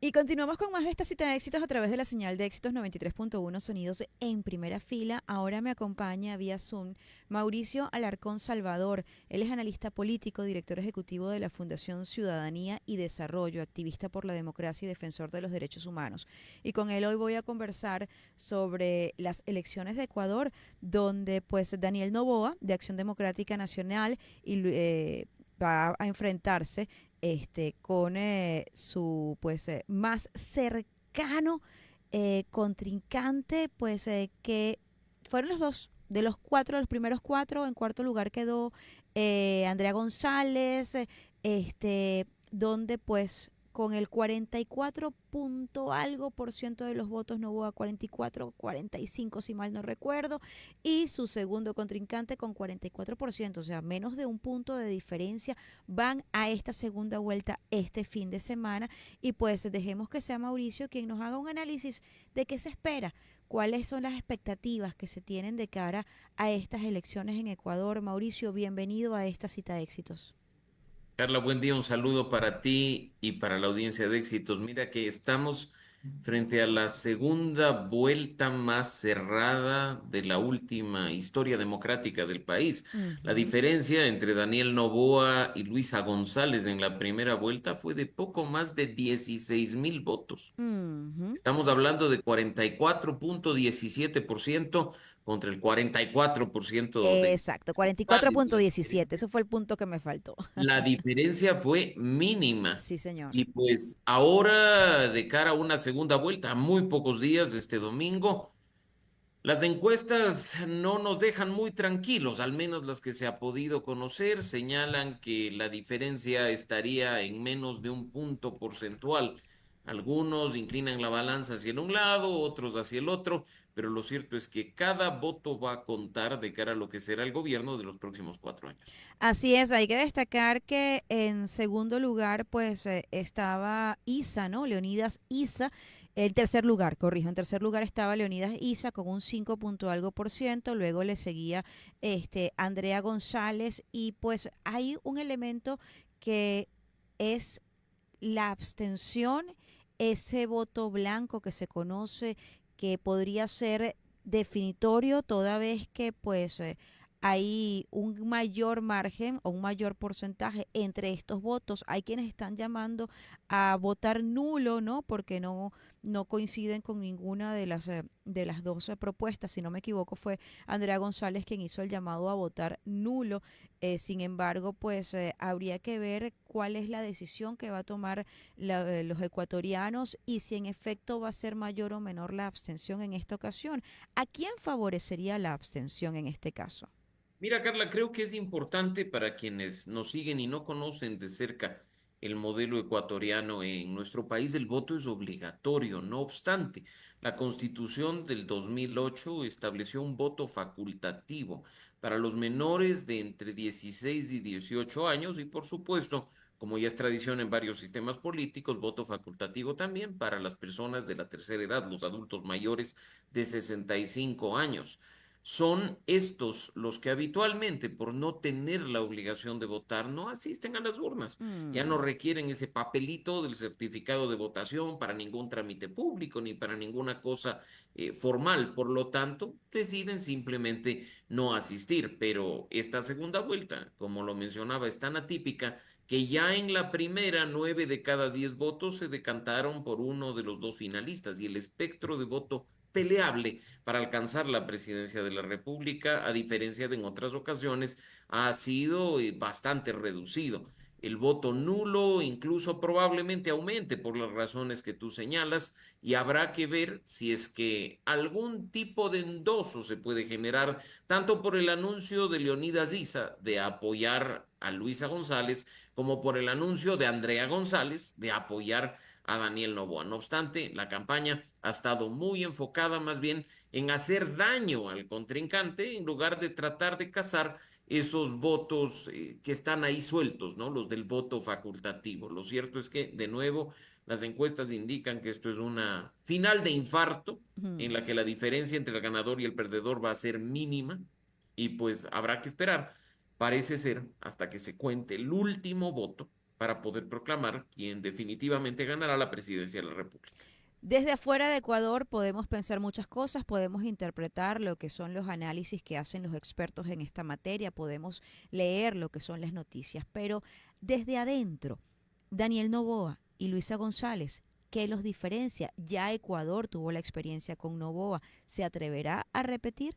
Y continuamos con más de esta cita de éxitos a través de la señal de éxitos 93.1 sonidos en primera fila. Ahora me acompaña vía Zoom Mauricio Alarcón Salvador. Él es analista político, director ejecutivo de la Fundación Ciudadanía y Desarrollo, activista por la democracia y defensor de los derechos humanos. Y con él hoy voy a conversar sobre las elecciones de Ecuador, donde pues Daniel Noboa, de Acción Democrática Nacional, va a enfrentarse con su más cercano contrincante, que fueron los dos. De los cuatro, los primeros cuatro, en cuarto lugar quedó Andrea González, donde pues con el 44 punto algo por ciento de los votos, no hubo a 44, 45 si mal no recuerdo, y su segundo contrincante con 44%, o sea, menos de un punto de diferencia, van a esta segunda vuelta este fin de semana. Y pues dejemos que sea Mauricio quien nos haga un análisis de qué se espera, cuáles son las expectativas que se tienen de cara a estas elecciones en Ecuador. Mauricio, bienvenido a esta cita de éxitos. Carla, buen día, un saludo para ti y para la audiencia de Éxitos. Mira que estamos frente a la segunda vuelta más cerrada de la última historia democrática del país. La Ujú, diferencia entre Daniel Noboa y Luisa González en la primera vuelta fue de poco más de 16,000 votos. ujú. Estamos hablando de 44,17% contra el 44% de Exacto, cuarenta y cuatro González. punto diecisiete, ese fue el punto que me faltó. La diferencia fue mínima. Sí, señor. Y pues ahora, de cara a una segunda vuelta, a muy pocos días de este domingo, las encuestas no nos dejan muy tranquilos, al menos las que se ha podido conocer, señalan que la diferencia estaría en menos de un punto porcentual. Algunos inclinan la balanza hacia un lado, otros hacia el otro, pero lo cierto es que cada voto va a contar de cara a lo que será el gobierno de los próximos 4 años. Así es, hay que destacar que en segundo lugar estaba Isa, ¿no? Leonidas Isa. En tercer lugar, corrijo, en tercer lugar estaba Leonidas Isa con un 5 punto algo por ciento, luego le seguía Andrea González, y pues hay un elemento que es la abstención, ese voto blanco que se conoce, que podría ser definitorio toda vez que hay un mayor margen o un mayor porcentaje entre estos votos. Hay quienes están llamando a votar nulo, ¿no? Porque no coinciden con ninguna de las dos propuestas. Si no me equivoco, fue Andrea González quien hizo el llamado a votar nulo. Sin embargo, habría que ver cuál es la decisión que va a tomar los ecuatorianos y si en efecto va a ser mayor o menor la abstención en esta ocasión. ¿A quién favorecería la abstención en este caso? Mira, Carla, creo que es importante para quienes nos siguen y no conocen de cerca el modelo ecuatoriano. En nuestro país el voto es obligatorio. No obstante, la Constitución del 2008 estableció un voto facultativo para los menores de entre 16 y 18 años y, por supuesto, como ya es tradición en varios sistemas políticos, voto facultativo también para las personas de la tercera edad, los adultos mayores de 65 años. Son estos los que habitualmente, por no tener la obligación de votar, no asisten a las urnas. Ya no Mm. requieren ese papelito del certificado de votación para ningún trámite público ni para ninguna cosa formal. Por lo tanto, deciden simplemente no asistir. Pero esta segunda vuelta, como lo mencionaba, es tan atípica que ya en la primera 9 de cada 10 votos se decantaron por uno de los dos finalistas y el espectro de voto peleable para alcanzar la presidencia de la República, a diferencia de en otras ocasiones, ha sido bastante reducido. El voto nulo incluso probablemente aumente por las razones que tú señalas y habrá que ver si es que algún tipo de endoso se puede generar tanto por el anuncio de Leonidas Issa de apoyar a Luisa González como por el anuncio de Andrea González de apoyar a Daniel Noboa. No obstante, la campaña ha estado muy enfocada más bien en hacer daño al contrincante en lugar de tratar de cazar esos votos que están ahí sueltos, ¿no? Los del voto facultativo. Lo cierto es que, de nuevo, las encuestas indican que esto es una final de infarto en Mm. la que la diferencia entre el ganador y el perdedor va a ser mínima y pues habrá que esperar, parece ser, hasta que se cuente el último voto para poder proclamar quién definitivamente ganará la presidencia de la República. Desde afuera de Ecuador podemos pensar muchas cosas, podemos interpretar lo que son los análisis que hacen los expertos en esta materia, podemos leer lo que son las noticias, pero desde adentro, Daniel Noboa y Luisa González, ¿qué los diferencia? Ya Ecuador tuvo la experiencia con Noboa, ¿se atreverá a repetir?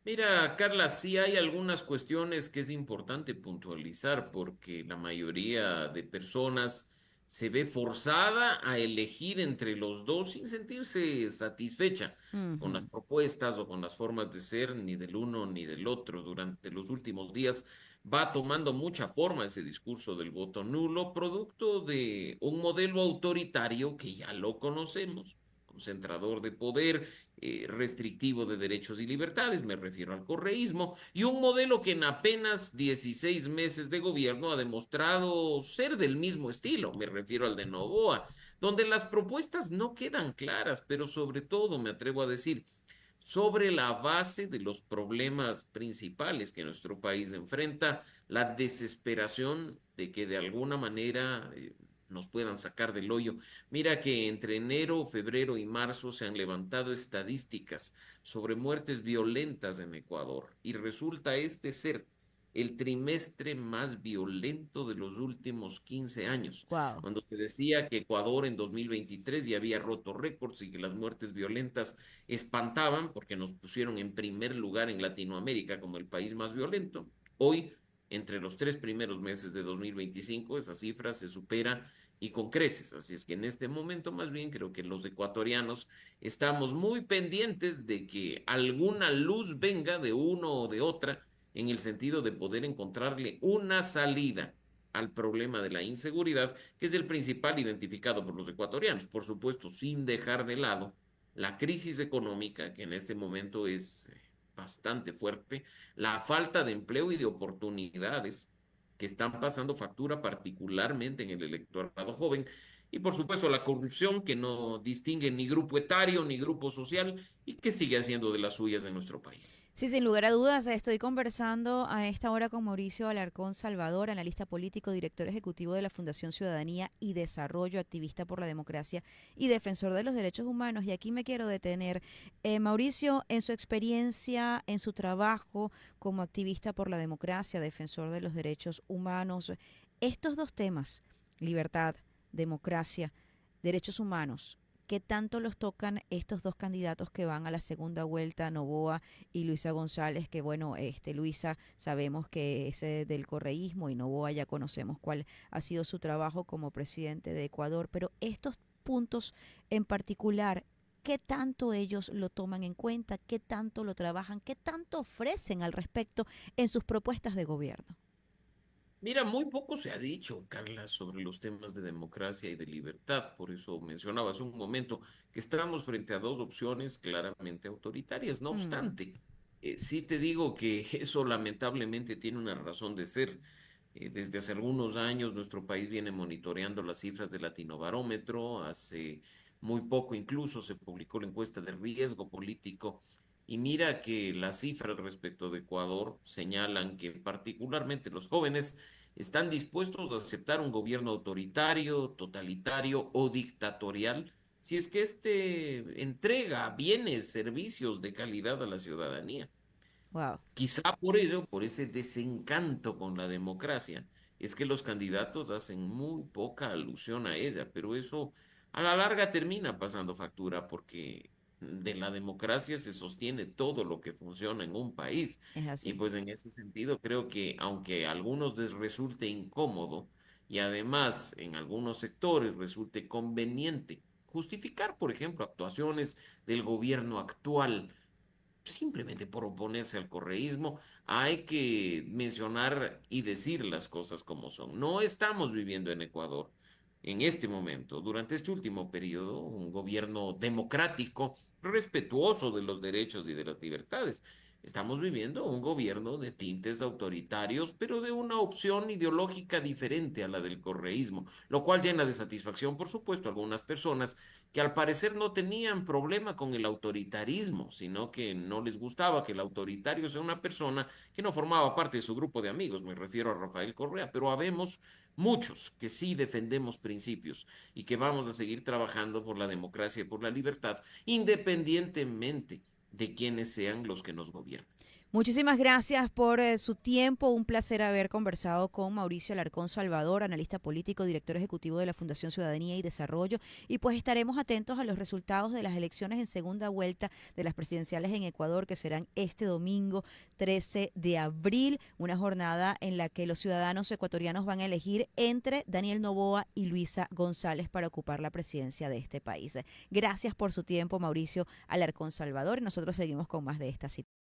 Mira, Carla, sí hay algunas cuestiones que es importante puntualizar porque la mayoría de personas se ve forzada a elegir entre los dos sin sentirse satisfecha con las Ujú. propuestas o con las formas de ser ni del uno ni del otro. Durante los últimos días va tomando mucha forma ese discurso del voto nulo, producto de un modelo autoritario que ya lo conocemos, concentrador de poder, restrictivo de derechos y libertades, me refiero al correísmo, y un modelo que en apenas 16 meses de gobierno ha demostrado ser del mismo estilo, me refiero al de Novoa, donde las propuestas no quedan claras, pero sobre todo me atrevo a decir, sobre la base de los problemas principales que nuestro país enfrenta, la desesperación de que de alguna manera nos puedan sacar del hoyo. Mira que entre enero, febrero y marzo se han levantado estadísticas sobre muertes violentas en Ecuador y resulta este ser el trimestre más violento de los últimos 15 años, Wow. cuando se decía que Ecuador en 2023 ya había roto récords y que las muertes violentas espantaban porque nos pusieron en primer lugar en Latinoamérica como el país más violento. Hoy, entre los 3 primeros meses de 2025, esa cifra se supera y con creces. Así es que en este momento más bien creo que los ecuatorianos estamos muy pendientes de que alguna luz venga de uno o de otra en el sentido de poder encontrarle una salida al problema de la inseguridad, que es el principal identificado por los ecuatorianos, por supuesto, sin dejar de lado la crisis económica, que en este momento es bastante fuerte, la falta de empleo y de oportunidades que están pasando factura particularmente en el electorado joven, y por supuesto la corrupción que no distingue ni grupo etario ni grupo social y que sigue haciendo de las suyas en nuestro país. Sí, sin lugar a dudas, estoy conversando a esta hora con Mauricio Alarcón Salvador, analista político, director ejecutivo de la Fundación Ciudadanía y Desarrollo, activista por la democracia y defensor de los derechos humanos. Y aquí me quiero detener. Mauricio, en su experiencia, en su trabajo como activista por la democracia, defensor de los derechos humanos, estos dos temas, libertad, democracia, derechos humanos, ¿qué tanto los tocan estos dos candidatos que van a la segunda vuelta, Noboa y Luisa González? Que bueno, Luisa sabemos que es del correísmo y Noboa ya conocemos cuál ha sido su trabajo como presidente de Ecuador, pero estos puntos en particular, ¿qué tanto ellos lo toman en cuenta? ¿Qué tanto lo trabajan? ¿Qué tanto ofrecen al respecto en sus propuestas de gobierno? Mira, muy poco se ha dicho, Carla, sobre los temas de democracia y de libertad. Por eso mencionaba hace un momento que estamos frente a dos opciones claramente autoritarias. No Mm, obstante, sí te digo que eso lamentablemente tiene una razón de ser. Desde hace algunos años nuestro país viene monitoreando las cifras del Latinobarómetro. Hace muy poco incluso se publicó la encuesta de riesgo político. Y mira que las cifras respecto de Ecuador señalan que particularmente los jóvenes están dispuestos a aceptar un gobierno autoritario, totalitario o dictatorial si es que éste entrega bienes, servicios de calidad a la ciudadanía. wow. Quizá por ello, por ese desencanto con la democracia, es que los candidatos hacen muy poca alusión a ella, pero eso a la larga termina pasando factura porque de la democracia se sostiene todo lo que funciona en un país. Es Y así. pues en ese sentido creo que aunque a algunos les resulte incómodo y además en algunos sectores resulte conveniente justificar, por ejemplo, actuaciones del gobierno actual, simplemente por oponerse al correísmo, hay que mencionar y decir las cosas como son. No estamos viviendo en Ecuador en este momento, durante este último periodo, un gobierno democrático, respetuoso de los derechos y de las libertades. Estamos viviendo un gobierno de tintes autoritarios, pero de una opción ideológica diferente a la del correísmo, lo cual llena de satisfacción, por supuesto, a algunas personas que al parecer no tenían problema con el autoritarismo, sino que no les gustaba que el autoritario sea una persona que no formaba parte de su grupo de amigos. Me refiero a Rafael Correa, pero habemos muchos que sí defendemos principios y que vamos a seguir trabajando por la democracia y por la libertad, independientemente de quienes sean los que nos gobiernan. Muchísimas gracias por su tiempo. Un placer haber conversado con Mauricio Alarcón Salvador, analista político, director ejecutivo de la Fundación Ciudadanía y Desarrollo. Y pues estaremos atentos a los resultados de las elecciones en segunda vuelta de las presidenciales en Ecuador, que serán este domingo 13 de abril. Una jornada en la que los ciudadanos ecuatorianos van a elegir entre Daniel Noboa y Luisa González para ocupar la presidencia de este país. Gracias por su tiempo, Mauricio Alarcón Salvador. Y nosotros seguimos con más de esta cita.